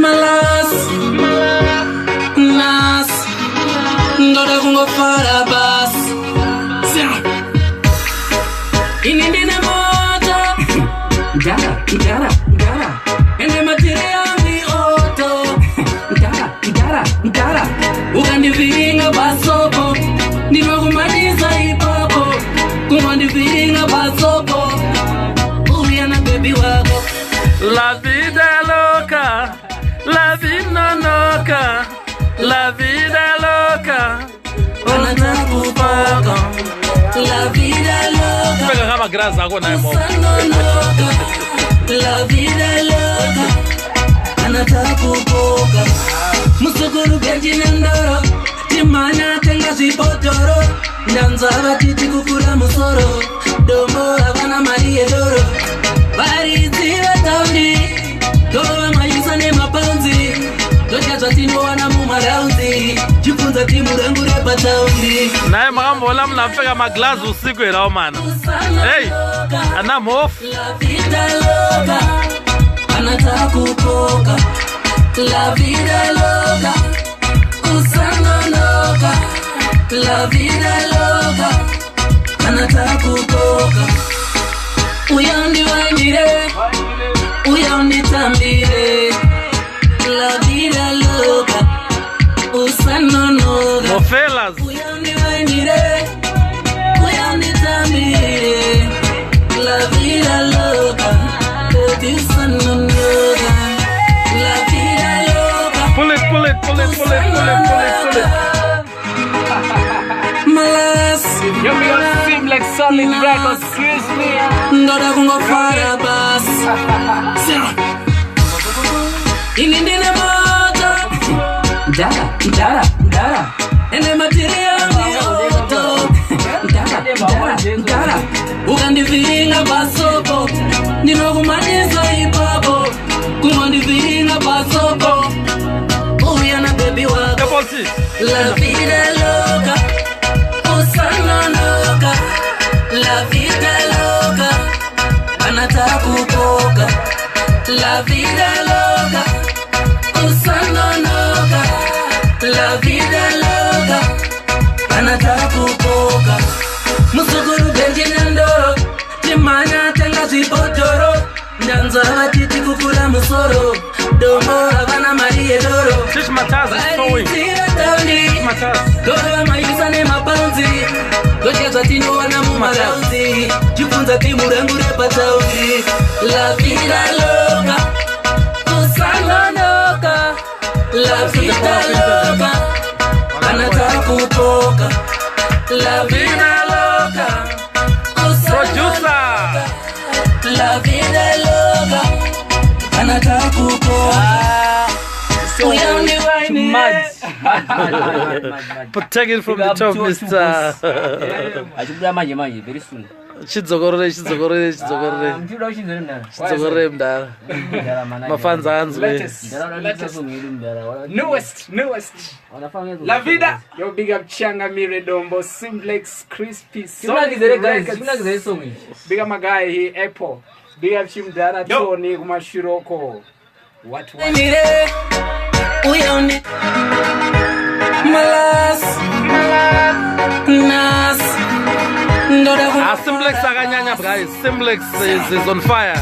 Malas, nas, ndora kungo fara bas. Inindine moto, gara. Ene material mi auto, gara. Ukandivinga basopo, ndinokumaliza ipapo. Kumandivinga basopo, uyana baby wako. La vida loca, la vida loca, la vida loca. Anatakupoka, la vida loca. Pega kama graça ako na mo. La vida loca, anatakupoka. Musukuru benji nandoro, timanya tenga zipotoro. Ndanzaba titi kukula musoro, domo havana marie doro. Barizi watauli, toa mayusa ne mapanzi. Toka zatino wana mumaraundi, jifunza timu rangu repa tauli. Nae magambo wala mnafeka maglass usiku irao mana. Hey, anam off. La vida loca, anatakupoka. La vida loca, usando loca. La vida loca, anatakupoka. Uyandi wainire, uyandi tambire. La vida loca, usando loca. Mofelas. Uyandi wainire, uyandi tambire. La vida loca, usando loca. La vida loca. Pull it. Malas, Yo me gonna seem like solid records, excuse me. ndora kungo fara bas. Inindine moto, gara. Ene material mi auto, gara. Ukandivinga basopo, ndinokumaliza ipapo. Kumandivinga basopo, uyana baby wako. La vida loca, usana loca. La vida loca, anatakupoka. La vida loca, usana loca. La vida loca, anatakupoka. Musukuru benji nandoro, timanya tenga zipotoro. Ndanzaba titi kukula musoro, domo havana marie doro. Tish Mataz is throwing. Dora mayusa ne mapanzi. Toka zatino wana mumaraundi, jifunza timu rangu repa tauli. La vida loca, usana loca. La vida loca, anatakupoka. La vida loca, usana loca. La vida loca, anatakupoka. Uyandi wainire. But take it from the top, Mr. Very soon. Chidzogorore mdala. Mafanza hanzwe. Newest. La vida. Yo big up Changa Mire Dombo, Simplex, Crispy. Big up my guy here, Apple. Big up Chimdara, Tony, Kumashiroko. What? Uyandi Malas, nas, ndora kungo. Simplex akanyanya guys. Simplex is on fire.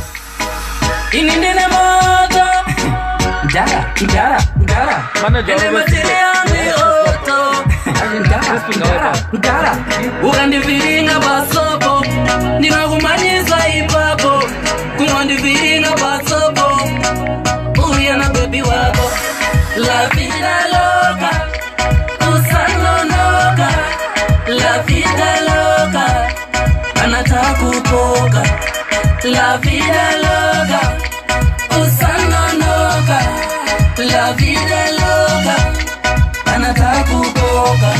Inindine moto, gara. Manager Ene material mi auto, gara. Ukandivinga basopo, ndinokumaliza ipapo. Kumandivinga basopo, uyana baby wako. La vida loca, usando loca. La vida loca, anatakupoka. La vida loca, usando loca. La vida loca, anatakupoka.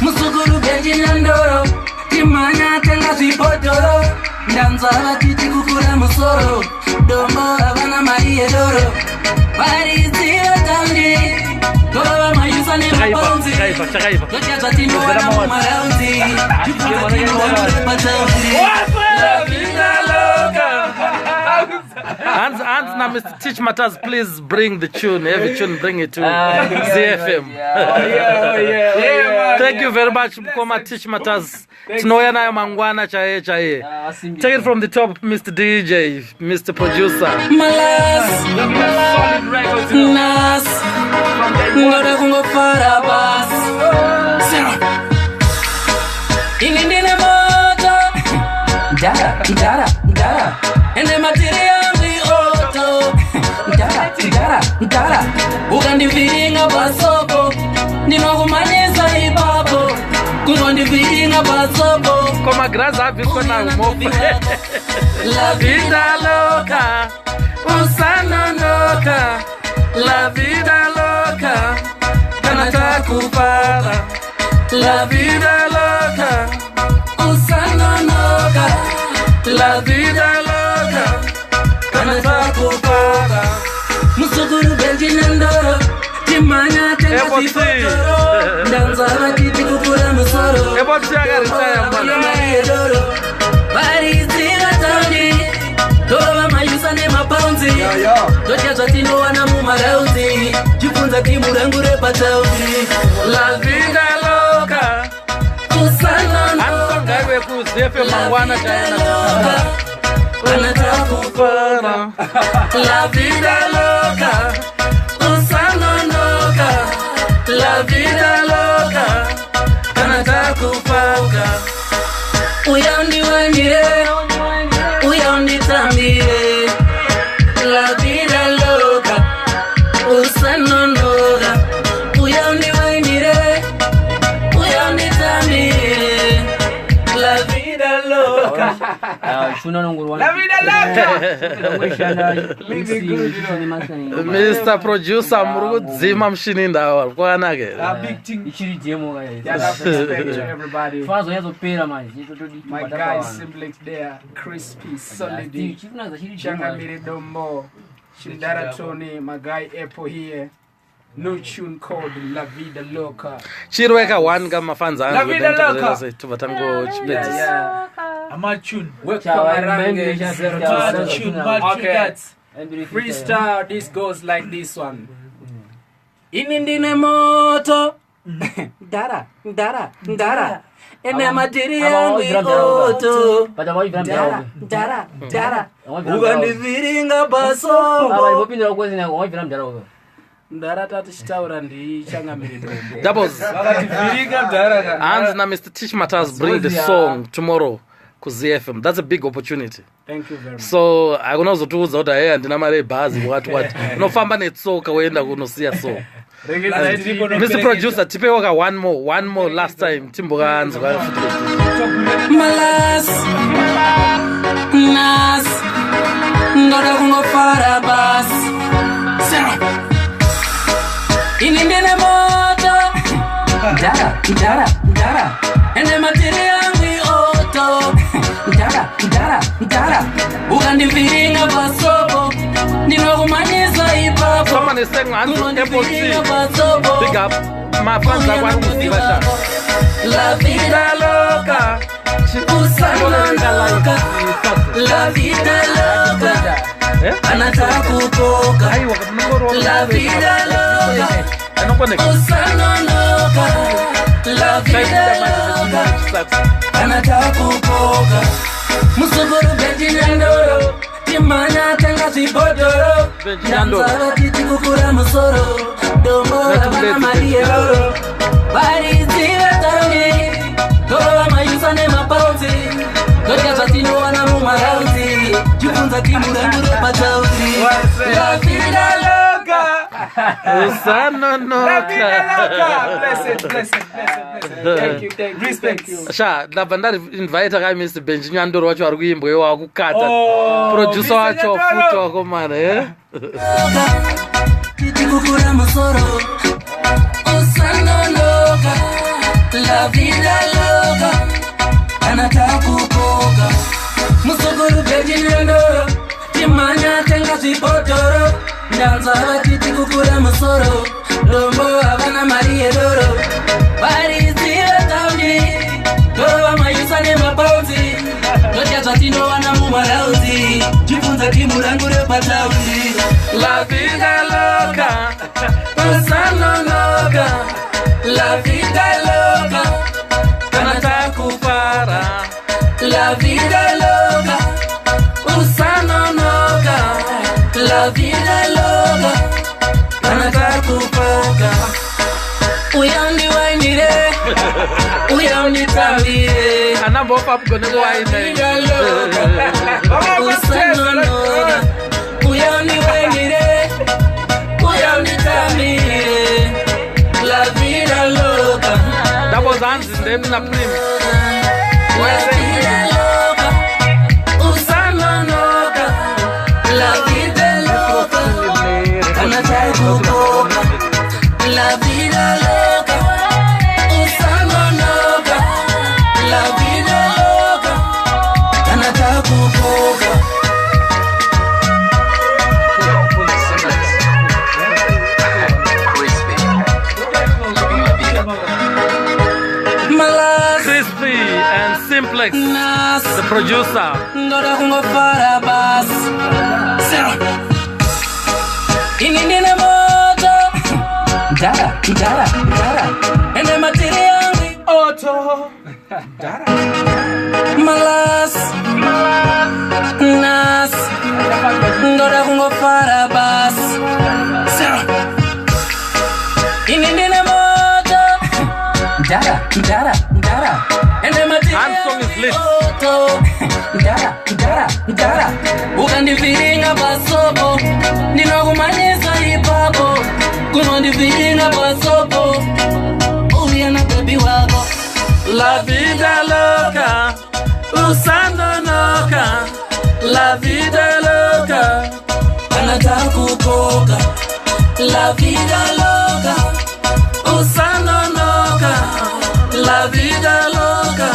Musukuru benji nandoro, timanya tenga zipotoro. Ndanzaba titi kukula musoro, domo havana marie doro. Barizi watauli, toa mayusa ne mapanzi. Toka zatino wana mumaraundi, jifunza timu rangu repa tauli. La vida loca. Hans, now Mr. Teach Matters, please bring the tune. Every tune, bring it to ZFM. Thank you very much, Mkoma Teach Matters. Tinoya nayo mangwana chaye. Take it from the top, Mr. DJ, Mr. Producer. Malas, Nas, Ngora kungo para bas. Inindine moto, Dara. Ende material we auto, Dara. Ugandi viringa basopo, ninokumanisa ipapo. Kurondi viringa basopo. Como graça visto na mofa. La vida loca, usana loca. La vida loca, kanata kupara. La vida loca, usana loca. La vida loca, kanata kupara. Musukuru benjinandoro, timanya tenga sifotoro. Danzara titi kukura musoro. Ebo tiaga ritaya mbala. Bari zira tani, toba mayusa ne mapounzi. Tocha zatino wana mumarauzi, jifunza kimurangure patauzi. La vida loca, usana loca. Ansonga iwe kuzefe mangwana chayana. Kupara. La vida loca, usana loca. La vida loca, kanata kupauka. Uyaundi wanyire, uyaundi tambire. La vida loca, usana loca. Uyaundi wanyire, uyaundi tambire. La vida loca. La vida Mr. Producer Murugu Zima Mshininda walikuwanake. big thing. Ichiri demo guys. Everybody. Fazo yazo pera man. My guys, Simplex there, crispy, solid. Changa Mire Dombo, Shindara Tony, my guy Apple here. No tune called La Vida Loca. Chirweka one kama fans angu. La Vida Loca. Tuvatango chipeti. I'm tune. Okay. Freestyle, this goes like this one. Inindine moto, Dara. Ene material we auto. Dara. Ugandi viringa baso. Dara tatu chitaura ndi changa Mire Dombo. Doubles. Hans na Mr. Teach Matters bring the song tomorrow ku ZFM. That's a big opportunity. Thank you very much. So akunozotuudza kuti hey andina mari yebhazi what unofamba netsoka woenda kunosiya so. Mr. Producer tipewo ka one more last time timbokanzwa. Malas, Nas, Ngora kungo para bas. Inindine moto, Dara. Ende material we auto. Dara. Ugandi viringa basopo, ninokumanisa ipapo. Someone is saying Hans Apple C. Big up. My fans are one to see La vida loca, usana loca. La vida loca, anataka kupoka. La vida loca, usana loca. La vida loca, anataka kupoka. Musukuru benjinandoro, timanya tenga sipotoro. Danzara titi kukura musoro. Dombo abana marie loro. Bari zira tani, toba mayusa ne mapounzi. Tocha zatino wana mumarauzi, jifunza kimurangure patauzi. La vida loca, usana loca. Blessed. Thank you. Respect you. Sha, ndabva invite kai Mr. Benjinyandoro wacho ari kuimba iwe wakukata. Producer wacho futi wako mara titi kukura musoro. Usana loca, la vida loca, anataka kupoka. Musukuru benjinandoro, timanya tenga sipotoro. Danzara titi kukura musoro. Dombo abana marie doro. Bari zira tauni, toba mayusa ne mapounzi. Tocha zvatinowana mumarauzi chibvunza timu rangu repatauzi. La vida loca, usanonoka. La vida loca, kana takufara. La vida loca, Usanonoka. la vida loca, kana takupaka. Uyandiwainire, uyanditambire. Anambofa kugone La waine. vida loca, usanonoka. Uyandiwainire, uyanditambire. La vida loca, That was Hans in them na prim. la vida loca, usanonoka. La vida loca, kana takupaka. La vida loca, usanonoka. La vida loca, kana takupaka. Malas Crispy and Simplex, nas the producer. ndoda kungofara bas ini ndine moto dara ende matiri yangu oto malas nas ndoda kungofara bas ini ndine moto dara ende matiri Hans song is lit. Dara ukandiviringa pasopo ndinokumanyisa ipapo kunondiviringa pasopo uya na bebi wako. La vida loca, usanonoka. La vida loca, kana takukoka. La vida loca, usanonoka. La vida loca,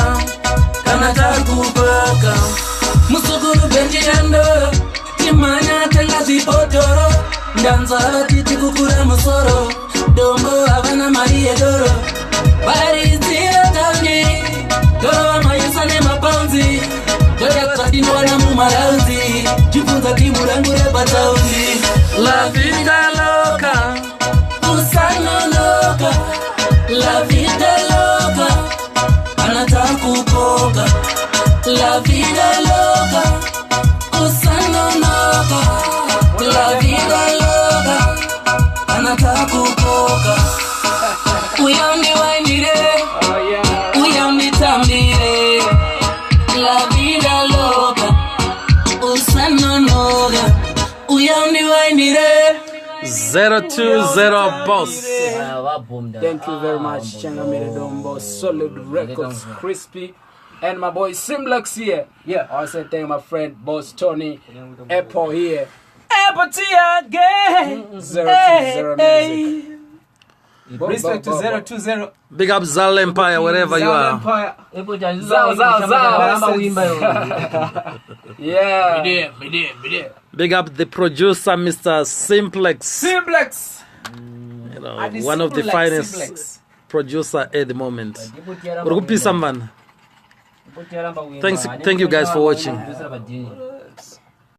kana takukoka. Musukuru benji yandoro timanya tenga zipotoro ndanzara titi kukura musoro dombo havana mari yedoro varizira tangi doro mayisa nemapaunzi dodakatinowana mumarauzi chibvunza timu rangu repatauzi. la vida loca. Usanonoka, la vida loca, kana takukoka. La vida loca, usanonoka. La vida loca, kana takukoka. Uyandiwainire, uyanditambire. La vida loca, usanonoka. Uyandiwainire. 020 boss. Thank you very much, Changamire Dombo, Solid Records, Crispy, and my boy Simplex here. Yeah, I also thank my friend Boss Tony, Apple here. Apple again. 020 music. Respect to 020. Big up Zal Empire wherever you are. Empire. Yeah. Big up the producer, Mr. Simplex. Simplex. You know, one of the finest producer at the moment. Thank you guys for watching.